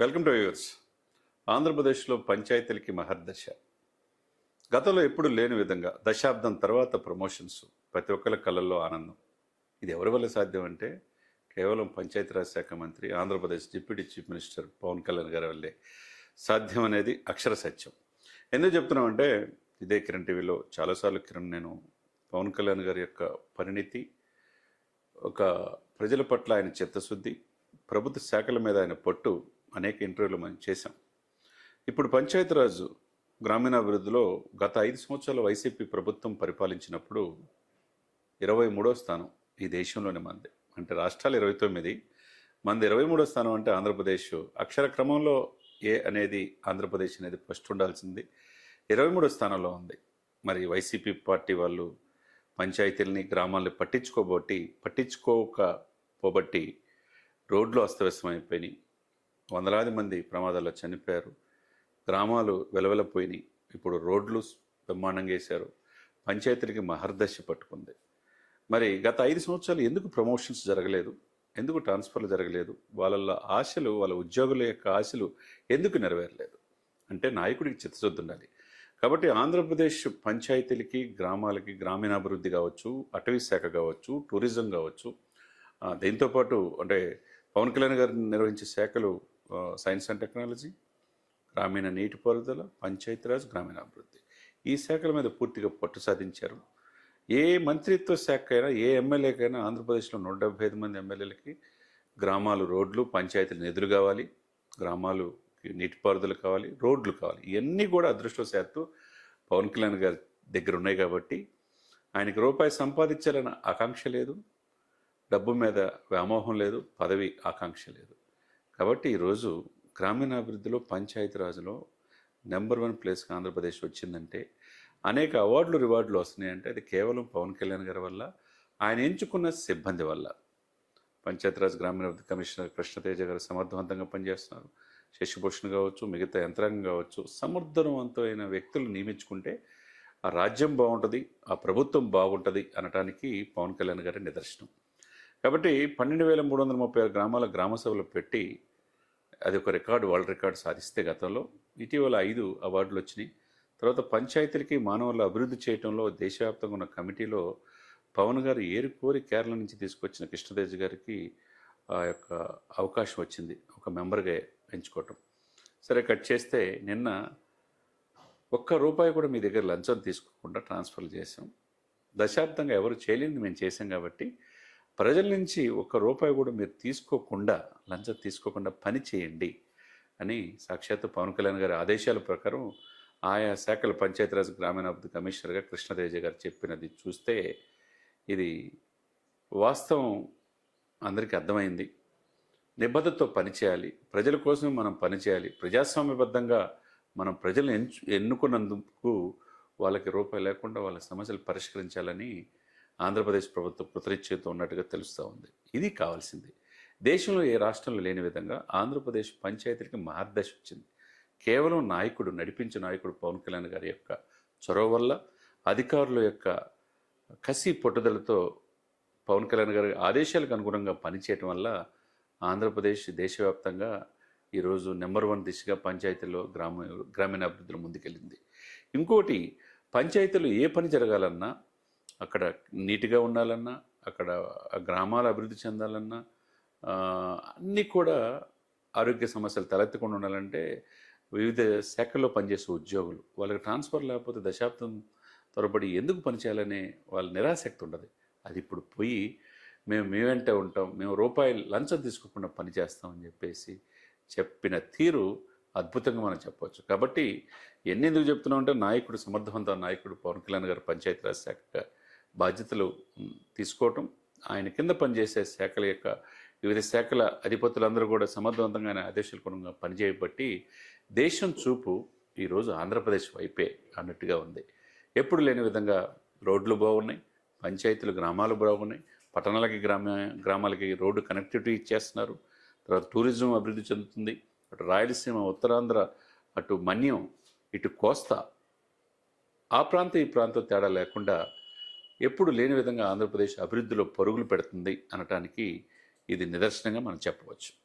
Welcome to viewers. ఆంధ్రప్రదేశ్లో పంచాయతీలకి మహర్దశ. గతంలో ఎప్పుడు లేని విధంగా దశాబ్దం తర్వాత ప్రమోషన్స్, ప్రతి ఒక్కరి కళ్ళల్లో ఆనందం. ఇది ఎవరి వల్ల సాధ్యం అంటే కేవలం పంచాయతీరాజ్ శాఖ మంత్రి, Andhra Pradesh deputy chief minister Pawan Kalyan గారి వల్లే సాధ్యం అనేది అక్షర సత్యం. ఎందుకు చెప్తున్నామంటే ఇదే కిరణ్ టీవీలో చాలాసార్లు నేను పవన్ కళ్యాణ్ గారి యొక్క పరిణితి, ఒక ప్రజల పట్ల ఆయన చిత్తశుద్ధి, ప్రభుత్వ శాఖల మీద ఆయన పట్టు అనేక ఇంటర్వ్యూలు మనం చేశాం. ఇప్పుడు పంచాయతీరాజ్ గ్రామీణాభివృద్ధిలో గత 5 సంవత్సరాల వైసీపీ ప్రభుత్వం పరిపాలించినప్పుడు 23వ స్థానం ఈ దేశంలోనే మంది. అంటే రాష్ట్రాలు 29, మంది 23వ స్థానం. అంటే ఆంధ్రప్రదేశ్ అక్షర క్రమంలో ఏ అనేది ఆంధ్రప్రదేశ్ అనేది ఫస్ట్ ఉండాల్సింది 23వ స్థానంలో ఉంది. మరి వైసీపీ పార్టీ వాళ్ళు పంచాయతీలని, గ్రామాలని పట్టించుకోకపోబట్టి రోడ్లు అస్తవ్యస్తమైపోయినాయి. వందలాది మంది ప్రమాదాల్లో చనిపోయారు. గ్రామాలు వెలవెలపోయినాయి. ఇప్పుడు రోడ్లు బ్రహ్మాండంగా వేశారు. పంచాయతీలకి మహర్దశ పట్టుకుంది. మరి గత 5 సంవత్సరాలు ఎందుకు ప్రమోషన్స్ జరగలేదు, ఎందుకు ట్రాన్స్ఫర్లు జరగలేదు, వాళ్ళ ఆశలు, వాళ్ళ ఉద్యోగుల యొక్క ఆశలు ఎందుకు నెరవేరలేదు అంటే నాయకుడికి చిత్తశుద్ధి ఉండాలి. కాబట్టి ఆంధ్రప్రదేశ్ పంచాయతీలకి, గ్రామాలకి, గ్రామీణాభివృద్ధి కావచ్చు, అటవీ శాఖ కావచ్చు, టూరిజం కావచ్చు, దీంతోపాటు అంటే పవన్ కళ్యాణ్ గారు నిర్వహించే శాఖలు సైన్స్ అండ్ టెక్నాలజీ, గ్రామీణ నీటిపారుదల, పంచాయతీరాజ్, గ్రామీణాభివృద్ధి, ఈ శాఖల మీద పూర్తిగా పట్టు సాధించారు. ఏ మంత్రిత్వ శాఖ అయినా, ఏ ఎమ్మెల్యేకైనా ఆంధ్రప్రదేశ్లో 175 మంది ఎమ్మెల్యేలకి గ్రామాలు, రోడ్లు, పంచాయతీలు నిధులు కావాలి, గ్రామాలు నీటిపారుదల కావాలి, రోడ్లు కావాలి. ఇవన్నీ కూడా అదృష్టవశాత్తు పవన్ కళ్యాణ్ గారి దగ్గర ఉన్నాయి. కాబట్టి ఆయనకి రూపాయి సంపాదించాలన్న ఆకాంక్ష లేదు, డబ్బు మీద వ్యామోహం లేదు, పదవి ఆకాంక్ష లేదు. కాబట్టి ఈరోజు గ్రామీణాభివృద్ధిలో, పంచాయతీరాజ్లో నెంబర్ 1 ప్లేస్కి ఆంధ్రప్రదేశ్ వచ్చిందంటే, అనేక అవార్డులు, రివార్డులు వస్తున్నాయంటే అది కేవలం పవన్ కళ్యాణ్ గారి వల్ల, ఆయన ఎంచుకున్న సిబ్బంది వల్ల. పంచాయతీరాజ్ గ్రామీణాభివృద్ధి కమిషనర్ కృష్ణతేజ గారు సమర్థవంతంగా పనిచేస్తున్నారు. శశిభూషణ్ కావచ్చు, మిగతా యంత్రాంగం కావచ్చు, సమర్థవంతమైన వ్యక్తులు నియమించుకుంటే ఆ రాజ్యం బాగుంటుంది, ఆ ప్రభుత్వం బాగుంటుంది అనటానికి పవన్ కళ్యాణ్ గారి నిదర్శనం. కాబట్టి 12,336 గ్రామాల గ్రామ సభలు పెట్టి అది ఒక రికార్డు, వరల్డ్ రికార్డు సాధిస్తే గతంలో ఇటీవల 5 అవార్డులు వచ్చినాయి. తర్వాత పంచాయతీలకి మానవుల అభివృద్ధి చేయడంలో దేశవ్యాప్తంగా ఉన్న కమిటీలో పవన్ గారు ఏరుకోరి కేరళ నుంచి తీసుకొచ్చిన కృష్ణతేజ గారికి ఆ యొక్క అవకాశం వచ్చింది ఒక మెంబర్గా ఎంచుకోవటం. సరే, కట్ చేస్తే నిన్న ₹1 కూడా మీ దగ్గర లంచం తీసుకోకుండా ట్రాన్స్ఫర్లు చేసాం. దశాబ్దంగా ఎవరు చేయలేని మేము చేసాం. కాబట్టి ప్రజల నుంచి ₹1 కూడా మీరు తీసుకోకుండా, లంచం తీసుకోకుండా పని చేయండి అని సాక్షాత్తు పవన్ కళ్యాణ్ గారి ఆదేశాల ప్రకారం ఆయా శాఖల పంచాయతీరాజ్ గ్రామీణాభివృద్ధి కమిషనర్గా కృష్ణతేజ గారు చెప్పినది చూస్తే ఇది వాస్తవం అందరికీ అర్థమైంది. నిబద్ధతతో పనిచేయాలి, ప్రజల కోసం మనం పనిచేయాలి, ప్రజాస్వామ్యబద్ధంగా మనం ప్రజలను ఎన్నుకున్నందుకు వాళ్ళకి రూపాయి లేకుండా వాళ్ళ సమస్యలు పరిష్కరించాలని ఆంధ్రప్రదేశ్ ప్రభుత్వం కృతనిశ్చయంతో ఉన్నట్టుగా తెలుస్తూ ఉంది. ఇది కావాల్సింది. దేశంలో ఏ రాష్ట్రంలో లేని విధంగా ఆంధ్రప్రదేశ్ పంచాయతీలకి మహర్దశ వచ్చింది. కేవలం నాయకుడు, నడిపించే నాయకుడు పవన్ కళ్యాణ్ గారి యొక్క చొరవ వల్ల, అధికారుల యొక్క కసి పట్టుదలతో పవన్ కళ్యాణ్ గారి ఆదేశాలకు అనుగుణంగా పనిచేయటం వల్ల ఆంధ్రప్రదేశ్ దేశవ్యాప్తంగా ఈరోజు నెంబర్ 1 దిశగా పంచాయతీల్లో, గ్రామీణాభివృద్ధిలో ముందుకెళ్ళింది. ఇంకోటి, పంచాయతీలో ఏ పని జరగాలన్నా, అక్కడ నీట్గా ఉండాలన్నా, అక్కడ గ్రామాల అభివృద్ధి చెందాలన్నా, అన్నీ కూడా ఆరోగ్య సమస్యలు తలెత్తకుండా ఉండాలంటే వివిధ శాఖల్లో పనిచేసే ఉద్యోగులు వాళ్ళకి ట్రాన్స్ఫర్ లేకపోతే దశాబ్దం తరబడి ఎందుకు పనిచేయాలనే వాళ్ళ నిరాసక్తి ఉండదు. అది ఇప్పుడు పోయి మేము వెంటే ఉంటాం, మేము రూపాయలు లంచం తీసుకోకుండా పనిచేస్తామని చెప్పేసి చెప్పిన తీరు అద్భుతంగా మనం చెప్పవచ్చు. కాబట్టి ఎందుకు చెప్తున్నామంటే నాయకుడు, సమర్థవంతమైన నాయకుడు పవన్ కళ్యాణ్ గారు పంచాయతీరాజ్ శాఖ బాధ్యతలు తీసుకోవటం, ఆయన కింద పనిచేసే శాఖల యొక్క వివిధ శాఖల అధిపతులందరూ కూడా సమర్థవంతంగా ఆయన ఆదేశాలనుగుణంగా పనిచేయబట్టి దేశం చూపు ఈరోజు ఆంధ్రప్రదేశ్ వైపే అన్నట్టుగా ఉంది. ఎప్పుడు లేని విధంగా రోడ్లు బాగున్నాయి, పంచాయతీలు, గ్రామాలు బాగున్నాయి, పట్టణాలకి గ్రామాలకి రోడ్డు కనెక్టివిటీ ఇచ్చేస్తున్నారు. తర్వాత టూరిజం అభివృద్ధి చెందుతుంది. అటు రాయలసీమ, ఉత్తరాంధ్ర, అటు మన్యం, ఇటు కోస్తా, ఆ ప్రాంతం ఈ ప్రాంతం తేడా లేకుండా ఎప్పుడు లేని విధంగా ఆంధ్రప్రదేశ్ అభివృద్ధిలో పరుగులు పెడుతుంది అనటానికి ఇది నిదర్శనంగా మనం చెప్పవచ్చు.